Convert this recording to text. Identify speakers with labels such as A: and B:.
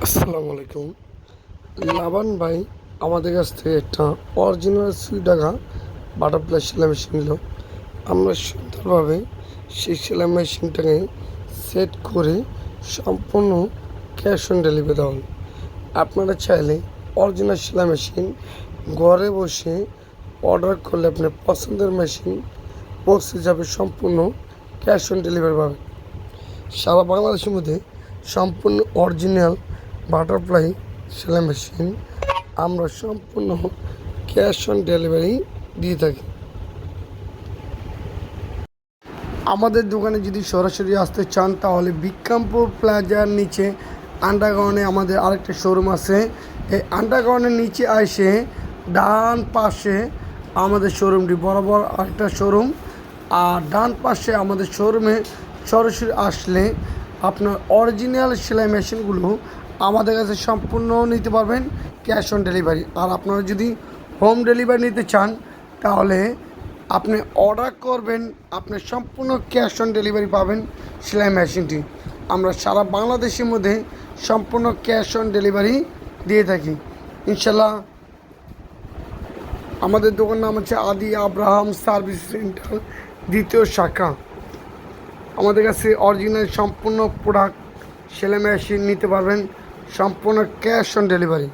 A: আসসালামু আলাইকুম। লাবান ভাই আমাদের কাছ থেকে একটা অরিজিনাল সুইডাঙ্গা বাটারফ্লাই সেলাই মেশিন নিল। আমরা সুন্দরভাবে সেই সেলাই মেশিনটাকে সেট করে সম্পূর্ণ ক্যাশ অন ডেলিভারি দেওয়া হলো। আপনারা চাইলে অরিজিনাল সেলাই মেশিন ঘরে বসে অর্ডার করলে আপনার পছন্দের মেশিন পৌঁছে যাবে, সম্পূর্ণ ক্যাশ অন ডেলিভারি পাবেন। সারা বাংলাদেশের মধ্যে সম্পূর্ণ অরিজিনাল বাটারফ্লাই সেলাই মেশিন আমরা সম্পূর্ণ ক্যাশ অন ডেলিভারি দিয়ে থাকি। আমাদের দোকানে যদি সরাসরি আসতে চান তাহলে বিক্রমপুর প্লাজার নিচে আন্ডারগ্রাউন্ডে আমাদের আরেকটা শোরুম আছে। এই আন্ডারগ্রাউন্ডের নিচে এসে ডান পাশে আমাদের শোরুমটি বরাবর আরেকটা শোরুম, আর ডান পাশে আমাদের শোরুমে সরাসরি আসলে আপনার অরিজিনাল সেলাই মেশিনগুলো আমাদের কাছে সম্পূর্ণ নিতে পারবেন ক্যাশ অন ডেলিভারি। আর আপনারা যদি হোম ডেলিভারি নিতে চান তাহলে আপনি অর্ডার করবেন, আপনি সম্পূর্ণ ক্যাশ অন ডেলিভারি পাবেন সেলাই মেশিনটি। আমরা সারা বাংলাদেশের মধ্যে সম্পূর্ণ ক্যাশ অন ডেলিভারি দিয়ে থাকি ইনশাল্লাহ। আমাদের দোকান নাম হচ্ছে আদি আব্রাহাম সার্ভিস সেন্টার, দ্বিতীয় শাখা। আমাদের কাছে অরিজিনাল সম্পূর্ণ প্রোডাক্ট সেলাই মেশিন নিতে পারবেন সম্পূর্ণ ক্যাশ অন ডেলিভারি।